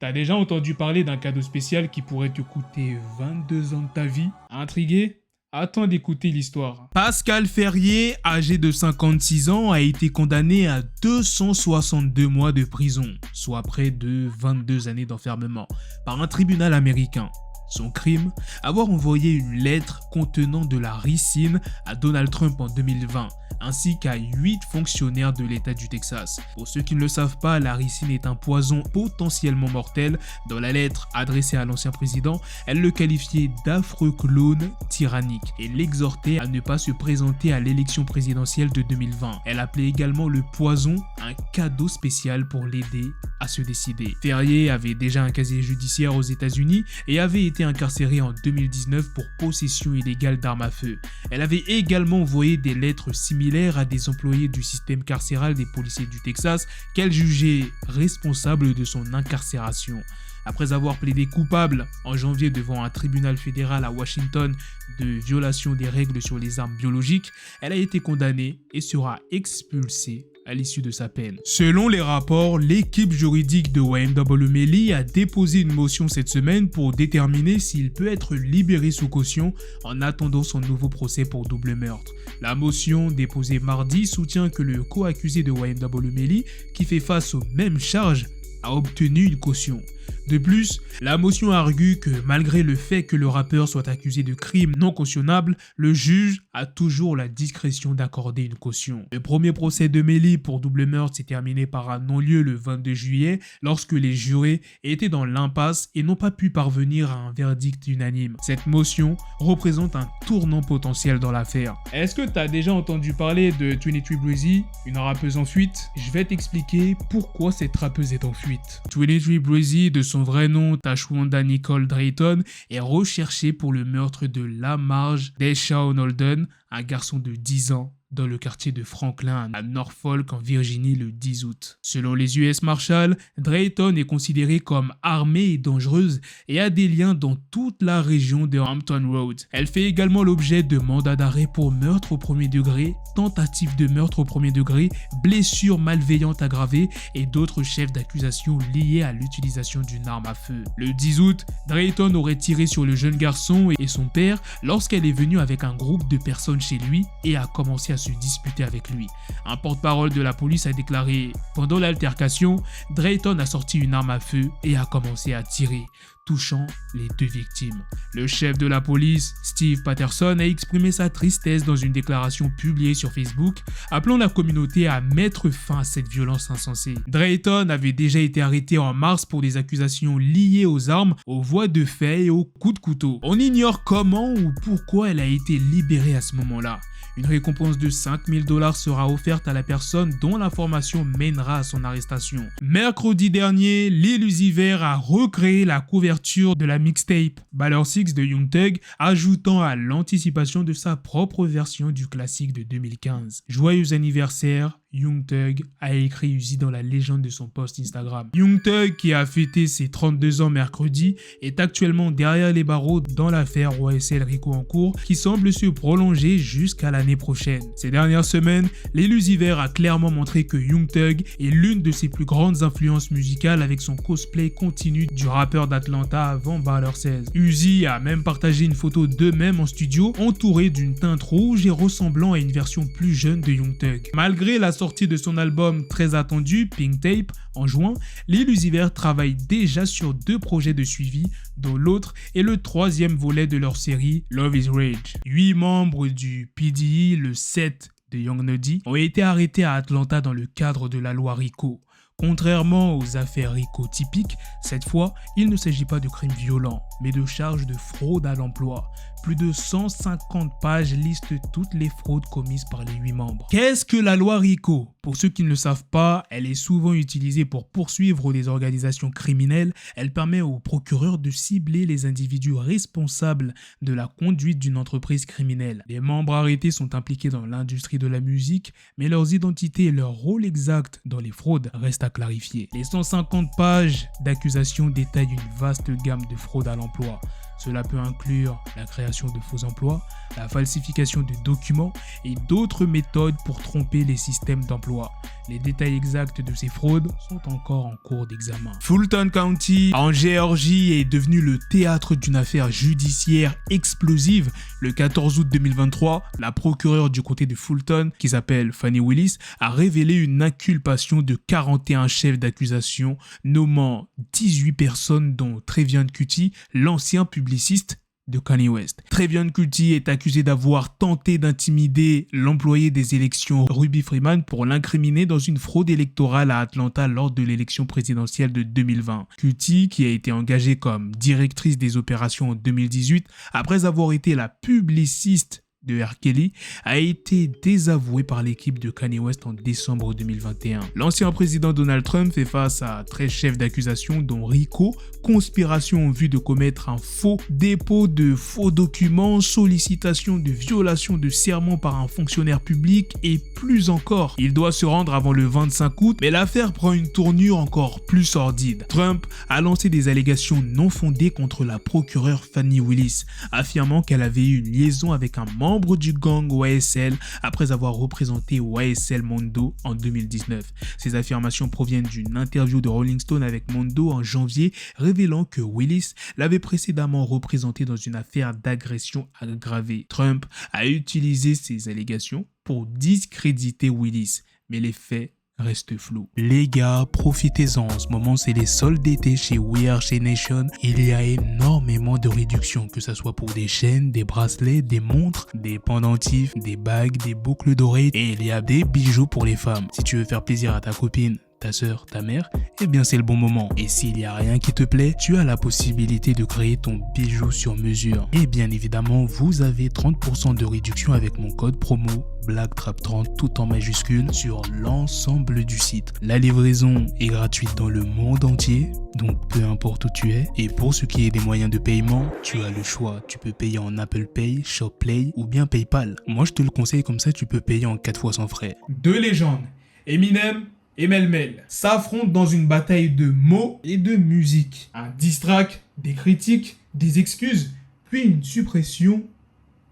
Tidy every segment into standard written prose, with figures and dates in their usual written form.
T'as déjà entendu parler d'un cadeau spécial qui pourrait te coûter 22 ans de ta vie? Intrigué? Attends d'écouter l'histoire. Pascal Ferrier, âgé de 56 ans, a été condamné à 262 mois de prison, soit près de 22 années d'enfermement, par un tribunal américain. Son crime, avoir envoyé une lettre contenant de la ricine à Donald Trump en 2020, ainsi qu'à 8 fonctionnaires de l'État du Texas. Pour ceux qui ne le savent pas, la ricine est un poison potentiellement mortel. Dans la lettre adressée à l'ancien président, elle le qualifiait d'affreux clone tyrannique et l'exhortait à ne pas se présenter à l'élection présidentielle de 2020. Elle appelait également le poison un cadeau spécial pour l'aider à se décider. Ferrier avait déjà un casier judiciaire aux États-Unis et avait été incarcéré en 2019 pour possession illégale d'armes à feu. Elle avait également envoyé des lettres similaires à des employés du système carcéral des policiers du Texas qu'elle jugeait responsables de son incarcération. Après avoir plaidé coupable en janvier devant un tribunal fédéral à Washington de violation des règles sur les armes biologiques, elle a été condamnée et sera expulsée à l'issue de sa peine. Selon les rapports, l'équipe juridique de YNW Melly a déposé une motion cette semaine pour déterminer s'il peut être libéré sous caution en attendant son nouveau procès pour double meurtre. La motion déposée mardi soutient que le co-accusé de YNW Melly, qui fait face aux mêmes charges, a obtenu une caution. De plus, la motion argue que malgré le fait que le rappeur soit accusé de crimes non cautionnables, le juge a toujours la discrétion d'accorder une caution. Le premier procès de Melly pour double meurtre s'est terminé par un non-lieu le 22 juillet lorsque les jurés étaient dans l'impasse et n'ont pas pu parvenir à un verdict unanime. Cette motion représente un tournant potentiel dans l'affaire. Est-ce que t'as déjà entendu parler de 23 Breezy, une rappeuse en fuite? Je vais t'expliquer pourquoi cette rappeuse est en fuite. 23 Breezy, de son vrai nom Tashwanda Nicole Drayton, est recherchée pour le meurtre de Lamarge Deshaun Holden, un garçon de 10 ans, dans le quartier de Franklin à Norfolk en Virginie le 10 août. Selon les US Marshals, Drayton est considérée comme armée et dangereuse et a des liens dans toute la région de Hampton Roads. Elle fait également l'objet de mandats d'arrêt pour meurtre au premier degré, tentative de meurtre au premier degré, blessure malveillante aggravée et d'autres chefs d'accusation liés à l'utilisation d'une arme à feu. Le 10 août, Drayton aurait tiré sur le jeune garçon et son père lorsqu'elle est venue avec un groupe de personnes chez lui et a commencé à se disputer avec lui. Un porte-parole de la police a déclaré « Pendant l'altercation, Drayton a sorti une arme à feu et a commencé à tirer, touchant les deux victimes. » Le chef de la police, Steve Patterson, a exprimé sa tristesse dans une déclaration publiée sur Facebook, appelant la communauté à mettre fin à cette violence insensée. Drayton avait déjà été arrêté en mars pour des accusations liées aux armes, aux voies de fait et aux coups de couteau. On ignore comment ou pourquoi elle a été libérée à ce moment-là. Une récompense de 5 000 $ sera offerte à la personne dont l'information mènera à son arrestation. Mercredi dernier, Lil Uzi Vert a recréé la couverture de la mixtape Baller 6 de Young Thug, ajoutant à l'anticipation de sa propre version du classique de 2015. Joyeux anniversaire, Young Thug, a écrit Uzi dans la légende de son post Instagram. Young Thug, qui a fêté ses 32 ans mercredi, est actuellement derrière les barreaux dans l'affaire YSL Rico en cours, qui semble se prolonger jusqu'à l'année prochaine. Ces dernières semaines, Lil Uzi Vert a clairement montré que Young Thug est l'une de ses plus grandes influences musicales avec son cosplay continu du rappeur d'Atlanta avant Baller 16. Uzi a même partagé une photo d'eux-mêmes en studio, entourés d'une teinte rouge et ressemblant à une version plus jeune de Young Thug. Malgré la sortie de son album très attendu, Pink Tape, en juin, Lil Uzi Vert travaille déjà sur 2 projets de suivi, dont l'autre est le 3e volet de leur série Love is Rage. 8 membres du PDE, le 7 de Young Nuddy, ont été arrêtés à Atlanta dans le cadre de la loi RICO. Contrairement aux affaires RICO typiques, cette fois, il ne s'agit pas de crimes violents, mais de charges de fraude à l'emploi. Plus de 150 pages listent toutes les fraudes commises par les 8 membres. Qu'est-ce que la loi RICO? Pour ceux qui ne le savent pas, elle est souvent utilisée pour poursuivre des organisations criminelles. Elle permet aux procureurs de cibler les individus responsables de la conduite d'une entreprise criminelle. Les membres arrêtés sont impliqués dans l'industrie de la musique, mais leurs identités et leur rôle exact dans les fraudes restent à clarifier. Les 150 pages d'accusations détaillent une vaste gamme de fraudes à l'emploi. Cela peut inclure la création de faux emplois, la falsification de documents et d'autres méthodes pour tromper les systèmes d'emploi. Les détails exacts de ces fraudes sont encore en cours d'examen. Fulton County, en Géorgie, est devenu le théâtre d'une affaire judiciaire explosive. Le 14 août 2023, la procureure du comté de Fulton, qui s'appelle Fani Willis, a révélé une inculpation de 41 chefs d'accusation, nommant 18 personnes dont Trevian Kutti, l'ancien publiciste de Kanye West. Trevian Kutti est accusé d'avoir tenté d'intimider l'employé des élections Ruby Freeman pour l'incriminer dans une fraude électorale à Atlanta lors de l'élection présidentielle de 2020. Kutti, qui a été engagée comme directrice des opérations en 2018 après avoir été la publiciste de R. Kelly, a été désavoué par l'équipe de Kanye West en décembre 2021. L'ancien président Donald Trump fait face à 13 chefs d'accusation dont RICO, conspiration en vue de commettre un faux, dépôt de faux documents, sollicitation de violation de serment par un fonctionnaire public et plus encore. Il doit se rendre avant le 25 août, mais l'affaire prend une tournure encore plus sordide. Trump a lancé des allégations non fondées contre la procureure Fani Willis, affirmant qu'elle avait eu une liaison avec un membre du gang YSL après avoir représenté YSL Mondo en 2019. Ces affirmations proviennent d'une interview de Rolling Stone avec Mondo en janvier, révélant que Willis l'avait précédemment représenté dans une affaire d'agression aggravée. Trump a utilisé ces allégations pour discréditer Willis, mais les faits reste flou. Les gars, profitez-en, en ce moment c'est les soldes d'été chez We Are Chain Nation. Il y a énormément de réductions, que ce soit pour des chaînes, des bracelets, des montres, des pendentifs, des bagues, des boucles d'oreilles et il y a des bijoux pour les femmes. Si tu veux faire plaisir à ta copine, ta soeur, ta mère, eh bien c'est le bon moment. Et s'il n'y a rien qui te plaît, tu as la possibilité de créer ton bijou sur mesure. Et bien évidemment, vous avez 30% de réduction avec mon code promo BLACKTRAP30 tout en majuscule sur l'ensemble du site. La livraison est gratuite dans le monde entier, donc peu importe où tu es. Et pour ce qui est des moyens de paiement, tu as le choix. Tu peux payer en Apple Pay, ShopPay ou bien PayPal. Moi je te le conseille, comme ça tu peux payer en 4 fois sans frais. Deux légendes, Eminem et Melle Mel s'affrontent dans une bataille de mots et de musique. Un diss track, des critiques, des excuses, puis une suppression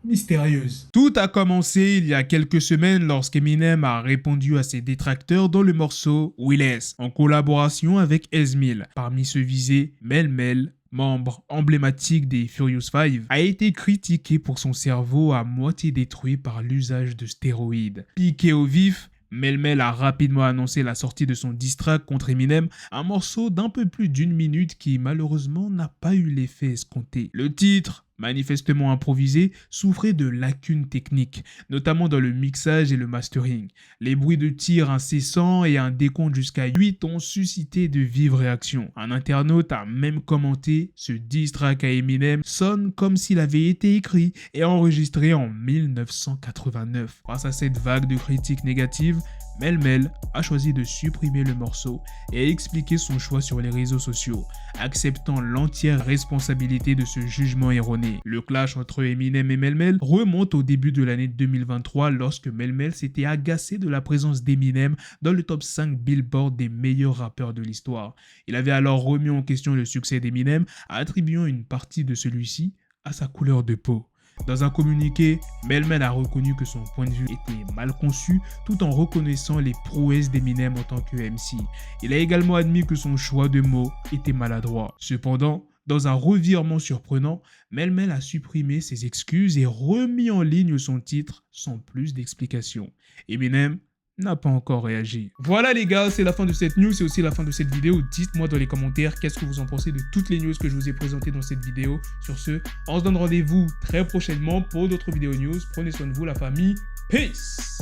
mystérieuse. Tout a commencé il y a quelques semaines lorsqu'Eminem a répondu à ses détracteurs dans le morceau Willis, en collaboration avec Ez-Mil. Parmi ceux visés, Melle Mel, membre emblématique des Furious Five, a été critiqué pour son cerveau à moitié détruit par l'usage de stéroïdes. Piqué au vif, Melle Mel a rapidement annoncé la sortie de son diss track contre Eminem, un morceau d'un peu plus d'1 minute qui malheureusement n'a pas eu l'effet escompté. Le titre, manifestement improvisé, souffrait de lacunes techniques, notamment dans le mixage et le mastering. Les bruits de tir incessants et un décompte jusqu'à 8 ont suscité de vives réactions. Un internaute a même commenté « Ce diss track à Eminem sonne comme s'il avait été écrit et enregistré en 1989 ». Face à cette vague de critiques négatives, Melle Mel a choisi de supprimer le morceau et a expliqué son choix sur les réseaux sociaux, acceptant l'entière responsabilité de ce jugement erroné. Le clash entre Eminem et Melle Mel remonte au début de l'année 2023 lorsque Melle Mel s'était agacé de la présence d'Eminem dans le top 5 Billboard des meilleurs rappeurs de l'histoire. Il avait alors remis en question le succès d'Eminem, attribuant une partie de celui-ci à sa couleur de peau. Dans un communiqué, Melle Mel a reconnu que son point de vue était mal conçu tout en reconnaissant les prouesses d'Eminem en tant que MC. Il a également admis que son choix de mots était maladroit. Cependant, dans un revirement surprenant, Melle Mel a supprimé ses excuses et remis en ligne son titre sans plus d'explications. Eminem n'a pas encore réagi. Voilà les gars, c'est la fin de cette news, c'est aussi la fin de cette vidéo. Dites-moi dans les commentaires qu'est-ce que vous en pensez de toutes les news que je vous ai présentées dans cette vidéo. Sur ce, on se donne rendez-vous très prochainement pour d'autres vidéos news. Prenez soin de vous la famille. Peace.